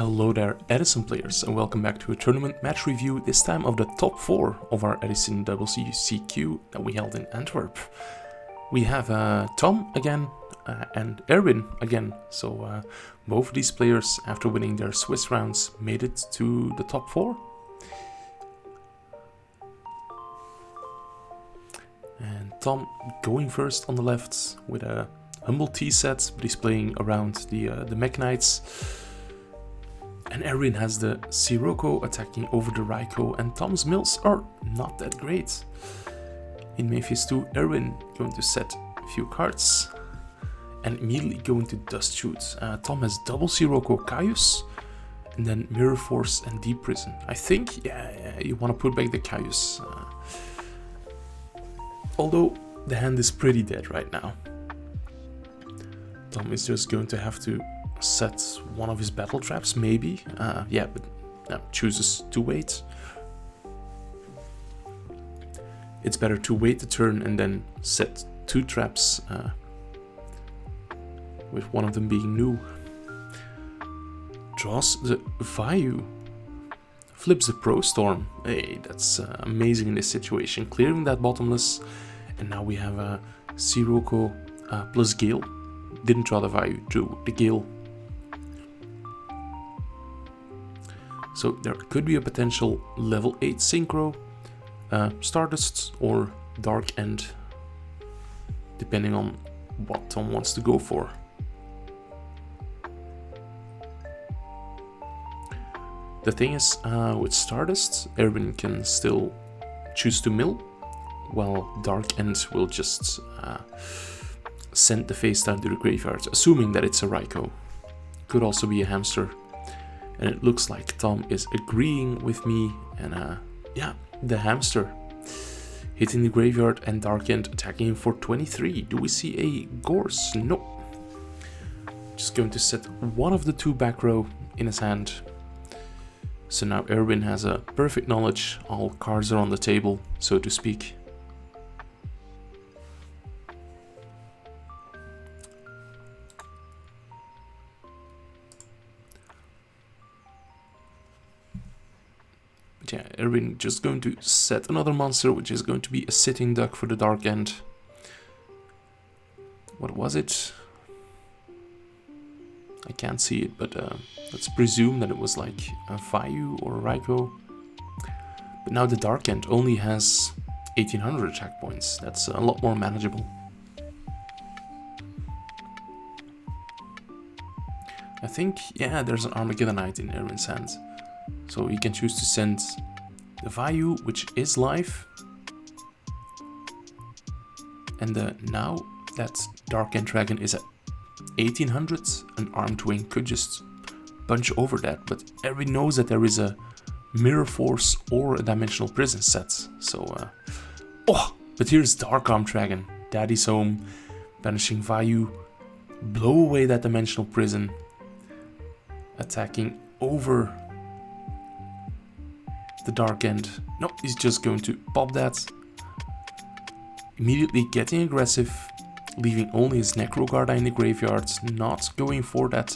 Hello there, Edison players, and welcome back to a tournament match review, this time of the top 4 of our Edison WCQ that we held in Antwerp. We have Tom again and Erwin again, so both of these players, after winning their Swiss rounds, made it to the top 4. And Tom going first on the left with a humble tea set, but he's playing around the Mech Knights. And Erwin has the Sirocco attacking over the Raiko, and Tom's mills are not that great. In main phase 2, Erwin going to set a few cards and immediately going to Dust Shoot. Tom has double Sirocco Caius and then Mirror Force and Deep Prison. I think, yeah, you want to put back the Caius. Although the hand is pretty dead right now. Tom is just going to have to set one of his battle traps, maybe. Yeah, but chooses to wait. It's better to wait the turn and then set 2 traps, with one of them being new. Draws the Vayu. Flips the Pro Storm. Hey, that's amazing in this situation. Clearing that bottomless. And now we have a Sirocco plus Gale. Didn't draw the Vayu, drew the Gale. So there could be a potential level 8 Synchro, Stardust or Dark End, depending on what Tom wants to go for. The thing is, with Stardust, Erwin can still choose to mill, while Dark End will just send the face down to the graveyard, assuming that it's a Raiko. Could also be a hamster. And it looks like Tom is agreeing with me, and yeah, the hamster hitting the graveyard and Dark End attacking him for 23. Do we see a Gorse? No. Just going to set one of the 2 back row in his hand. So now Erwin has a perfect knowledge, all cards are on the table, so to speak. Yeah, Erwin just going to set another monster, which is going to be a sitting duck for the Dark End. What was it? I can't see it, but let's presume that it was like a Vayu or a Raiko. But now the Dark End only has 1800 attack points. That's a lot more manageable. I think, yeah, there's an Armageddonite in Erwin's hand. So he can choose to send the Vayu, which is live. And now that Dark End Dragon is at 1800, an Armed Wing could just punch over that. But Erwin knows that there is a Mirror Force or a Dimensional Prison set. So, oh, but here's Dark Armed Dragon. Daddy's home, banishing Vayu, blow away that Dimensional Prison, attacking over the Dark End. No, he's just going to pop that. Immediately getting aggressive, leaving only his Necrogarda in the graveyard, not going for that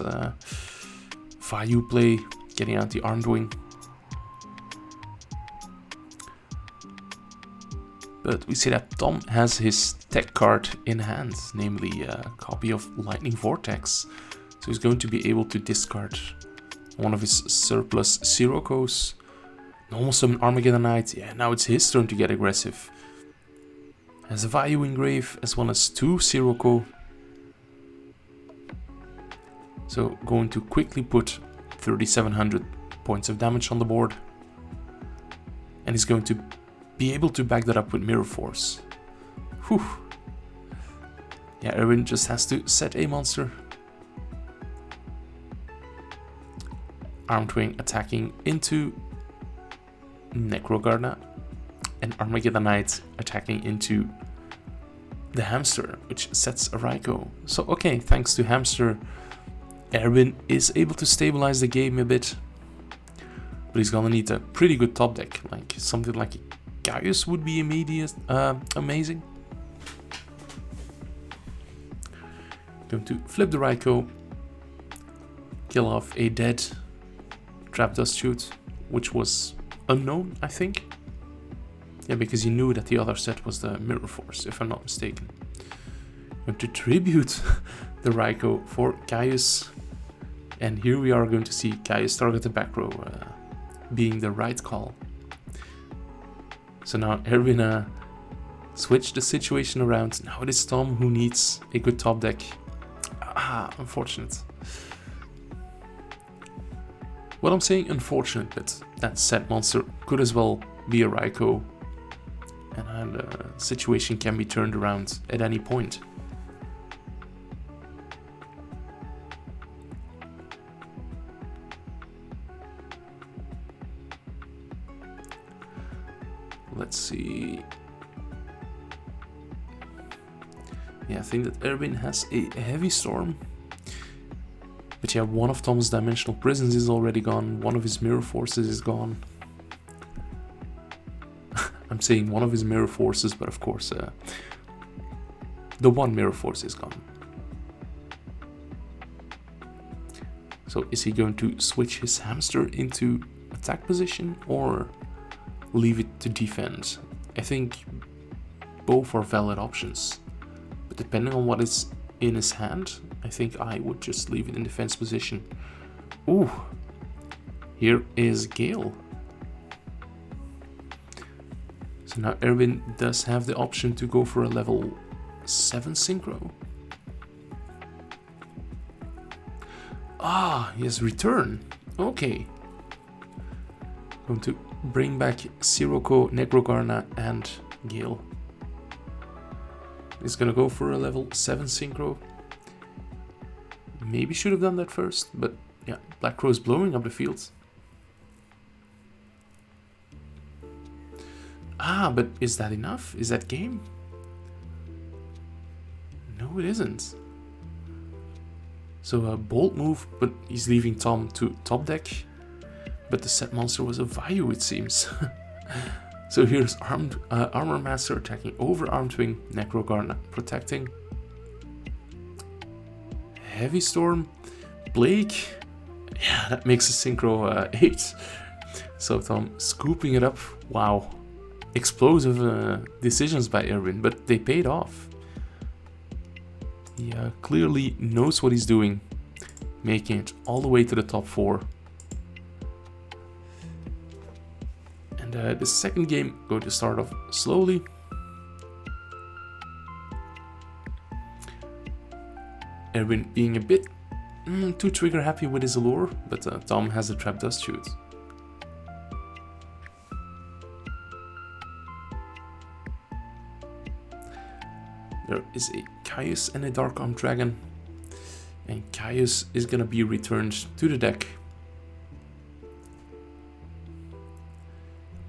Vayu play, getting out the Armed Wing. But we see that Tom has his tech card in hand, namely a copy of Lightning Vortex. So he's going to be able to discard one of his surplus Siroccos. Almost an Armageddonite. Yeah, now it's his turn to get aggressive. Has a Vayu engrave as well as 2 Sirocco. So going to quickly put 3700 points of damage on the board. And he's going to be able to back that up with Mirror Force. Whew. Yeah, Erwin just has to set a monster. Armed Wing attacking into Necrogarda, and Armageddonite attacking into the hamster, which sets a Raiko. So okay, thanks to hamster, Erwin is able to stabilize the game a bit, but he's gonna need a pretty good top deck, like something like Caius would be immediate, amazing. Going to flip the Raiko, kill off a dead trap dust shoot, which was unknown, I think. Yeah, because he knew that the other set was the Mirror Force, if I'm not mistaken. Going to tribute the Raikou for Caius. And here we are going to see Caius target the back row, being the right call. So now Erwin switched the situation around. Now it is Tom who needs a good top deck. Ah, unfortunate. Well, I'm saying unfortunate, but that set monster could as well be a Raikou. And the situation can be turned around at any point. Let's see. Yeah, I think that Erwin has a heavy storm. But yeah, one of Tom's dimensional prisons is already gone. One of his mirror forces is gone. I'm saying one of his mirror forces, but of course, the one mirror force is gone. So is he going to switch his hamster into attack position or leave it to defend? I think both are valid options, but depending on what is in his hand, I think I would just leave it in defense position. Ooh, here is Gale. So now Erwin does have the option to go for a level 7 synchro. Ah, he has return. Okay. Going to bring back Sirocco, Necrogarna, and Gale. He's gonna go for a level 7 synchro. Maybe should have done that first, but yeah, Black Crow's blowing up the field. Ah, but is that enough? Is that game? No, it isn't. So a bold move, but he's leaving Tom to top deck. But the set monster was a Vayu, it seems. So here's Armor Master attacking over Armtwing, Necrogarna protecting. Heavy Storm, Blake. Yeah, that makes a synchro 8. So Tom scooping it up. Wow. Explosive decisions by Erwin, but they paid off. He clearly knows what he's doing, making it all the way to the top 4. And the second game going to start off slowly. Erwin being a bit too trigger happy with his allure, but Tom has a trap dust shoot. There is a Caius and a Dark Arm Dragon, and Caius is gonna be returned to the deck.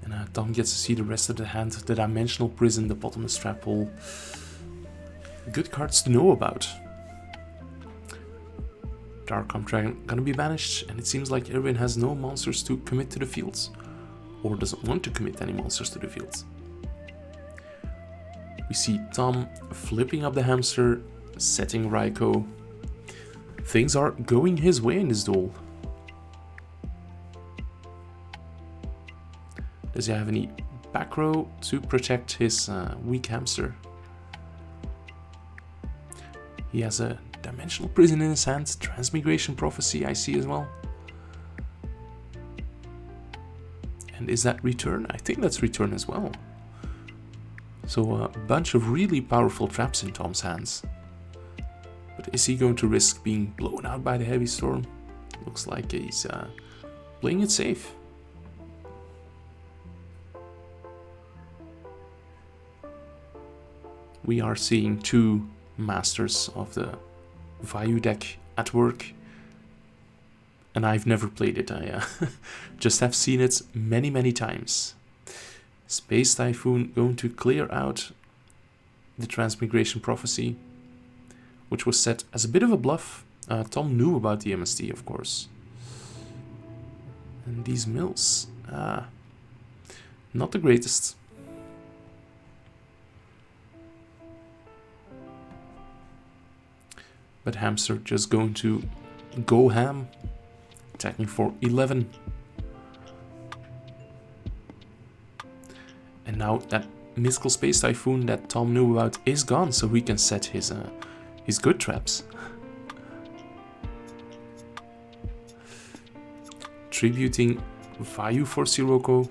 And Tom gets to see the rest of the hand, the Dimensional Prison, the Bottomless Trap Hole. Good cards to know about. Dark Arm Dragon gonna be banished, and it seems like Erwin has no monsters to commit to the fields, or doesn't want to commit any monsters to the fields. We see Tom flipping up the hamster, setting Raikou. Things are going his way in this duel. Does he have any back row to protect his weak hamster? He has a Dimensional Prison in his hand, Transmigration Prophecy I see as well. And is that return? I think that's return as well. So a bunch of really powerful traps in Tom's hands. But is he going to risk being blown out by the heavy storm? Looks like he's playing it safe. We are seeing two masters of the Vayu deck at work. And I've never played it, I just have seen it many times. Space Typhoon going to clear out the Transmigration Prophecy, which was set as a bit of a bluff. Tom knew about the MST, of course. And these mills, not the greatest. But Hamster just going to go ham, attacking for 11. And now that mystical space typhoon that Tom knew about is gone, so he can set his good traps. Tributing Vayu for Sirocco.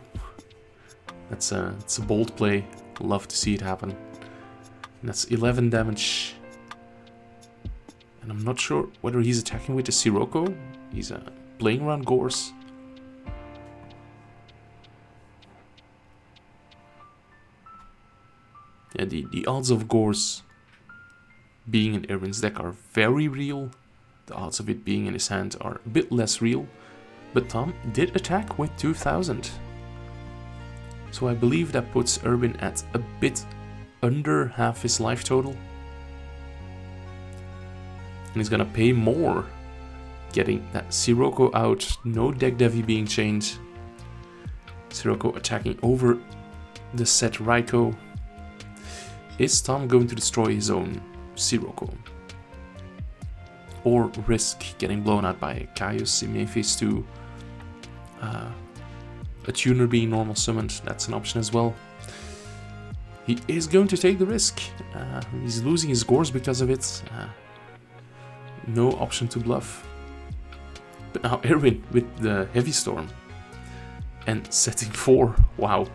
It's a bold play. Love to see it happen. And that's 11 damage. And I'm not sure whether he's attacking with the Sirocco. He's playing around Gores. Yeah, the odds of Gores being in Erwin's deck are very real. The odds of it being in his hand are a bit less real. But Tom did attack with 2000. So I believe that puts Erwin at a bit under half his life total. And he's gonna pay more getting that Sirocco out, no deck Devi being chained. Sirocco attacking over the set Raikou. Is Tom going to destroy his own Sirocco? Or risk getting blown out by a Caius in main phase 2? A tuner being normal summoned, that's an option as well. He is going to take the risk. He's losing his Gores because of it. No option to bluff. But now Erwin with the Heavy Storm. And setting 4. Wow.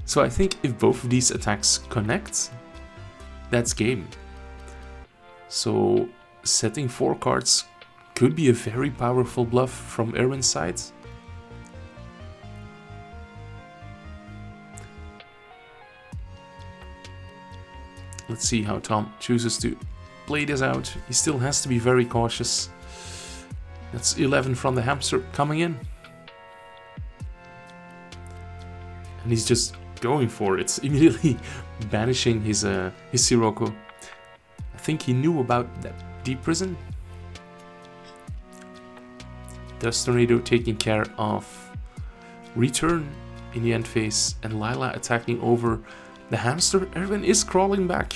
So I think if both of these attacks connect, that's game. So setting 4 cards could be a very powerful bluff from Erwin's side. Let's see how Tom chooses to play this out. He still has to be very cautious. That's 11 from the hamster coming in. And he's just going for it, immediately banishing his Sirocco. I think he knew about that deep prison. Dust Tornado taking care of return in the end phase, and Lila attacking over the hamster. Erwin is crawling back.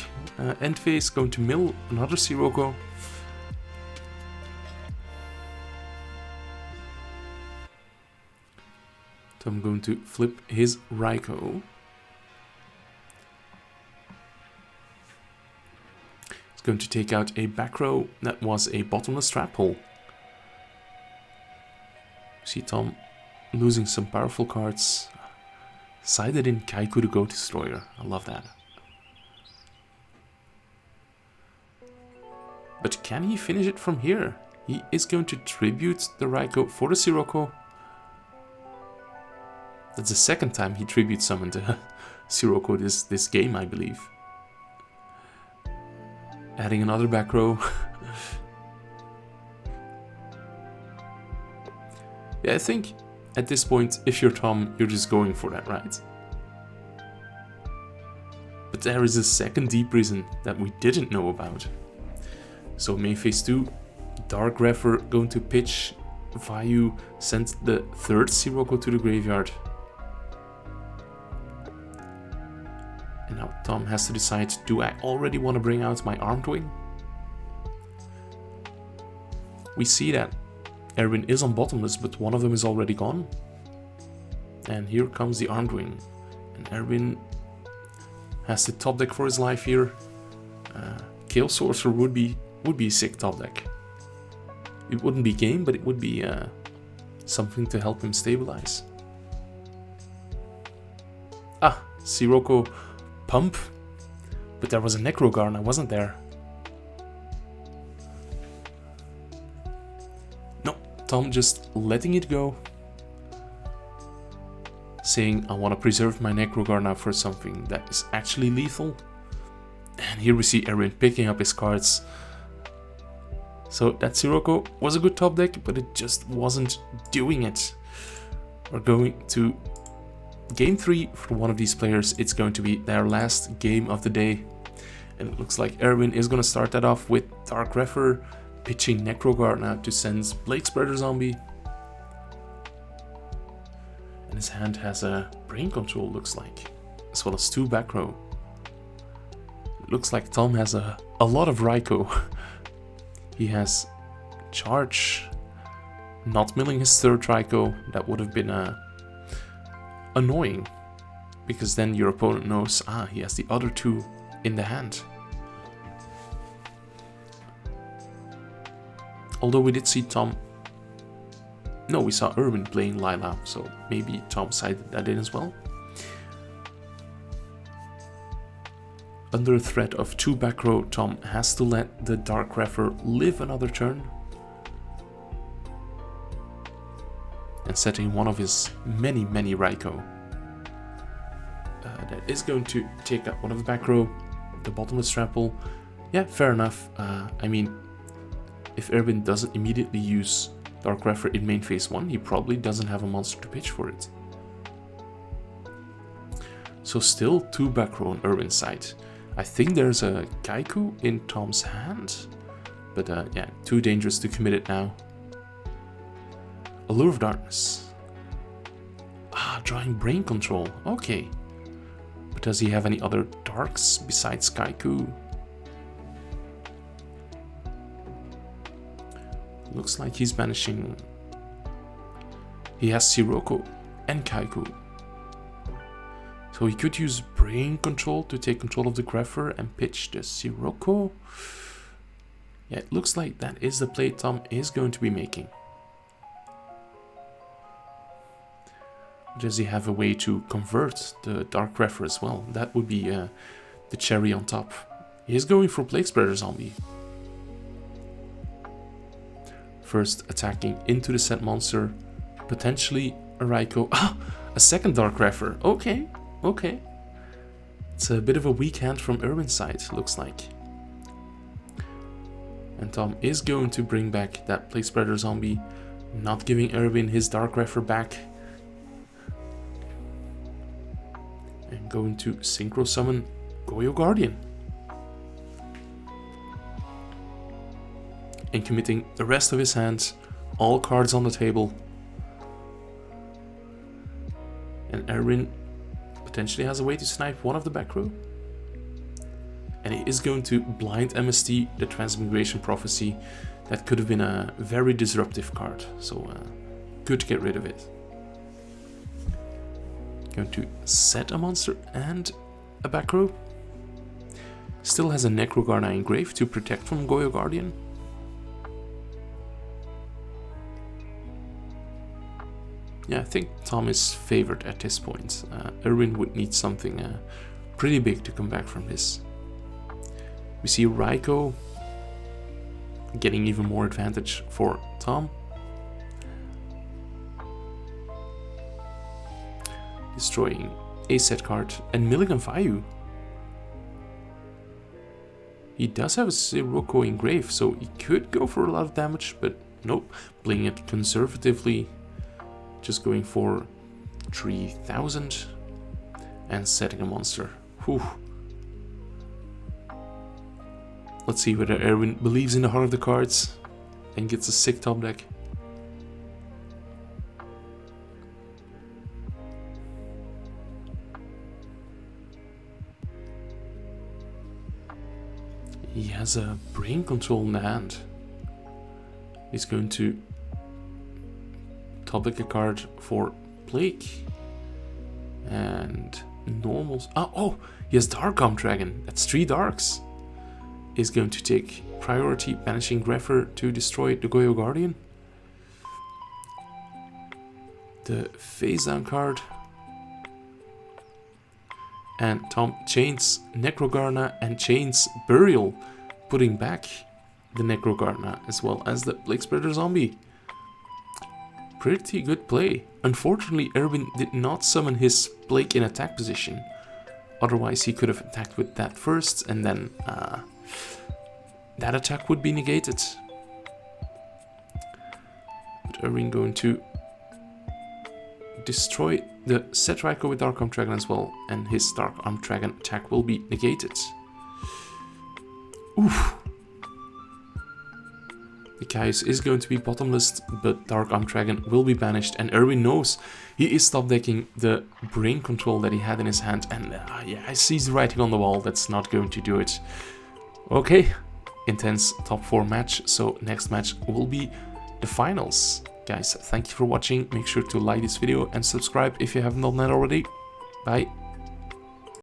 End phase going to mill another Sirocco. So I'm going to flip his Raikou. He's going to take out a back row that was a bottomless trap hole. See Tom losing some powerful cards. Sided in Kaiku the Goat Destroyer. I love that. But can he finish it from here? He is going to tribute the Raikou for the Sirocco. That's the second time he tribute summoned a Sirocco this game, I believe. Adding another back row. Yeah, I think at this point, if you're Tom, you're just going for that, right? But there is a second deep prison that we didn't know about. So main phase 2, Dark Refer going to pitch. Vayu sent the third Sirocco to the graveyard. And now Tom has to decide, do I already want to bring out my Armed Wing? We see that Erwin is on bottomless, but one of them is already gone. And here comes the Armed Wing. And Erwin has to top deck for his life here. Chaos Sorcerer would be a sick top deck. It wouldn't be game, but it would be something to help him stabilize. Ah, Sirocco pump. But there was a Necrogarn, I wasn't there. No, Tom just letting it go. Saying, I want to preserve my Necrogarn now for something that is actually lethal. And here we see Erwin picking up his cards. So that Sirocco was a good top deck, but it just wasn't doing it. We're going to game 3 for one of these players. It's going to be their last game of the day. And it looks like Erwin is going to start that off with Dark Refer, pitching Necrogarn out to send Blade Spreader Zombie. And his hand has a Brain Control, looks like, as well as 2 back row. It looks like Tom has a lot of Raikou. He has Charge, not milling his third Raikou. That would have been annoying. because then your opponent knows, he has the other two in the hand. Although we did see Tom... No, we saw Erwin playing Lila, so maybe Tom sided that in as well. Under threat of 2 back row, Tom has to let the Dark Refer live another turn. And setting one of his many Raiko. That is going to take up one of the back row, the bottomless trample. Yeah, fair enough. I mean, if Erwin doesn't immediately use Dark Refer in main phase 1, he probably doesn't have a monster to pitch for it. So still 2 back row on Erwin's side. I think there's a Kaiku in Tom's hand, but yeah, too dangerous to commit it now. Allure of Darkness. Drawing Brain Control. Okay. But does he have any other darks besides Kaiku? Looks like he's banishing... He has Sirocco and Kaiku. So he could use Brain Control to take control of the Greffer and pitch the Sirocco. Yeah, it looks like that is the play Tom is going to be making. Does he have a way to convert the Dark Greffer as well? That would be the cherry on top. He is going for Plague Spreader Zombie. First attacking into the set monster, potentially a Raiko. A second Dark Refer. Okay, okay. It's a bit of a weak hand from Erwin's side, looks like. And Tom is going to bring back that Plague Spreader Zombie, not giving Erwin his Dark Refer back. And going to Synchro Summon Goyo Guardian. And committing the rest of his hand, all cards on the table. And Erwin potentially has a way to snipe one of the back row. And he is going to blind MST the Transmigration Prophecy. That could have been a very disruptive card, so good to get rid of it. Going to set a monster and a back row. Still has a Necrogarna in grave to protect from Goyo Guardian. Yeah, I think Tom is favored at this point. Erwin would need something pretty big to come back from this. We see Raiko getting even more advantage for Tom. Destroying a set card and milling a Vayu. He does have a Sirocco in grave, so he could go for a lot of damage, but nope, playing it conservatively. Just going for 3000 and setting a monster. Whew. Let's see whether Erwin believes in the heart of the cards and gets a sick top deck. He has a Brain Control in the hand. He's going to top deck a card for Plague and normals. Oh, he has Dark Arm Dragon. That's 3 darks. Is going to take priority, banishing Greffer to destroy the Goyo Guardian. The face down card. And Tom chains Necrogarna and chains Burial, putting back the Necrogarna as well as the Plague Spreader Zombie. Pretty good play. Unfortunately, Erwin did not summon his Plague in attack position. Otherwise, he could have attacked with that first, and then that attack would be negated. But Erwin going to destroy the set Raiko with Dark Arm Dragon as well, and his Dark Arm Dragon attack will be negated. Oof. The Chaos is going to be bottomless, but Dark Arm Dragon will be banished, and Erwin knows he is top decking the Brain Control that he had in his hand, and yeah, I see the writing on the wall. That's not going to do it. Okay, intense top 4 match, so next match will be the finals. Guys, thank you for watching. Make sure to like this video and subscribe if you haven't done that already. Bye.